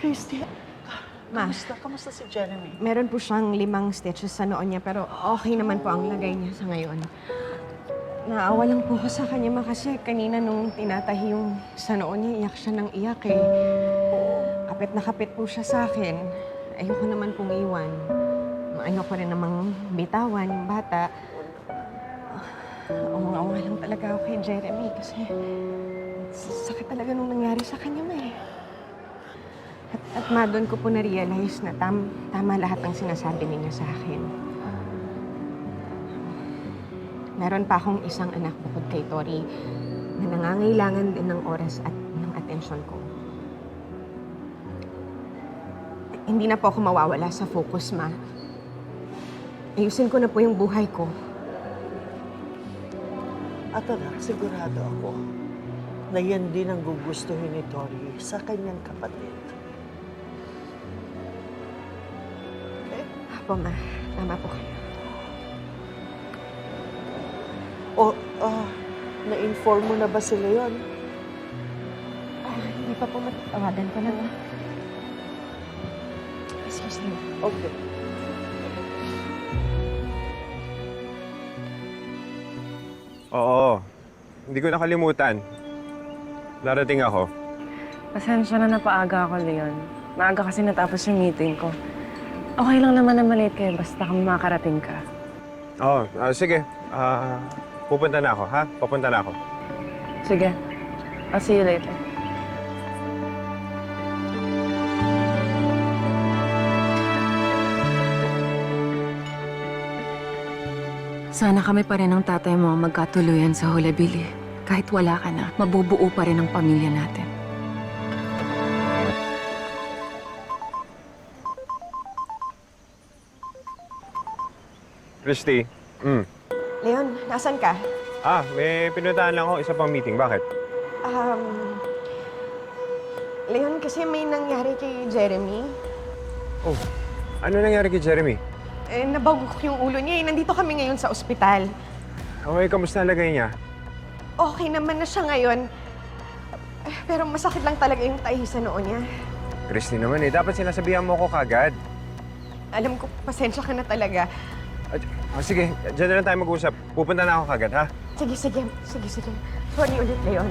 Christy, Ma, kamusta si Jeremy? meron po siyang 5 stitches sa noo niya, pero okay naman po ang lagay niya sa ngayon. Naawa lang po ko sa kanya, Ma, kasi kanina nung tinatahi yung sa noo niya, iyak siya ng iyak eh. Kapit na kapit po siya sa akin. Ayoko naman pong iwan. Ayoko rin namang bitawan yung bata. Awa lang talaga ako kay Jeremy kasi sakit talaga nung nangyari sa kanya, Ma eh. At Ma, doon ko po na-realize na tama lahat ng sinasabi ninyo sa akin. Meron pa akong isang anak bukod kay Tori na nangangailangan din ng oras at ng atensyon ko. Hindi na po ako mawawala sa focus, Ma. Ayusin ko na po yung buhay ko. At anak, sigurado ako na yan din ang gugustuhin ni Tori sa kanyang kapatid. Okay? Apo, Ma. Tama po kayo. O, na-inform mo na ba sila yon? Hindi pa po matatawagan ko lang, Ma. Excuse me. Okay. Oo. Hindi ko nakalimutan. Darating ako. Pasensya na napaaga ako, Leon. Maaga kasi natapos yung meeting ko. Okay lang naman na maliit kayo basta kung makarating ka. Oo, sige. Pupunta na ako, ha? Pupunta na ako. Sige. I'll see you later. Sana kami pa rin ng tatay mo ang magkatuluyan sa Hulabili. Kahit wala ka na, mabubuo pa rin ang pamilya natin. Christy. Leon, nasan ka? May pinuntahan lang ako. Isa pang meeting. Bakit? Leon, kasi may nangyari kay Jeremy. Oh, ano nangyari kay Jeremy? Nabagok yung ulo niya. Nandito kami ngayon sa ospital. Okay, kamusta ang lagay niya? Okay naman na siya ngayon. Pero masakit lang talaga yung tahi sa noo niya. Christy naman dapat sinasabihan mo ako kagad. Alam ko, pasensya ka na talaga. Sige, dyan na lang tayo mag-usap. Pupunta na ako kagad, ha? Sige. Sorry ulit, Leon.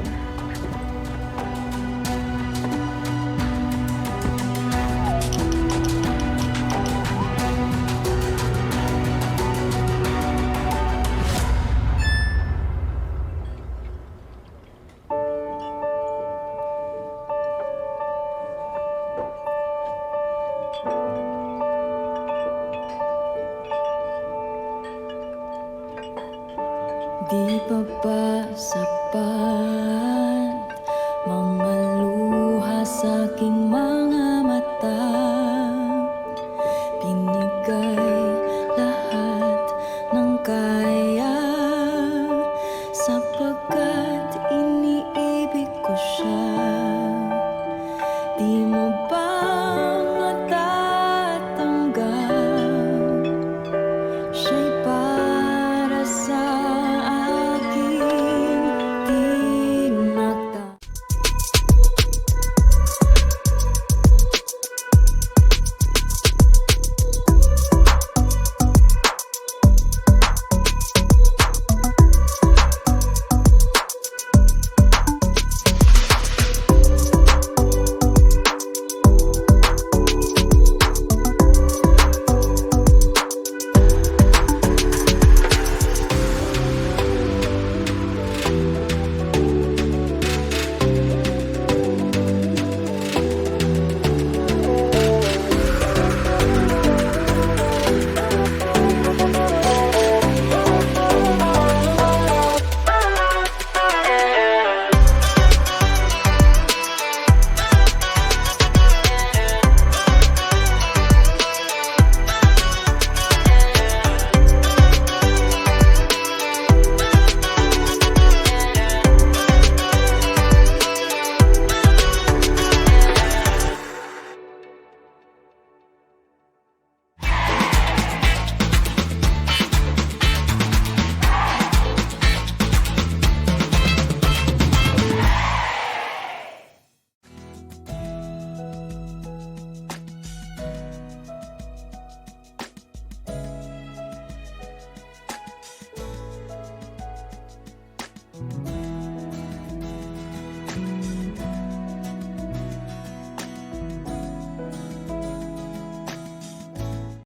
Di pa ba sapat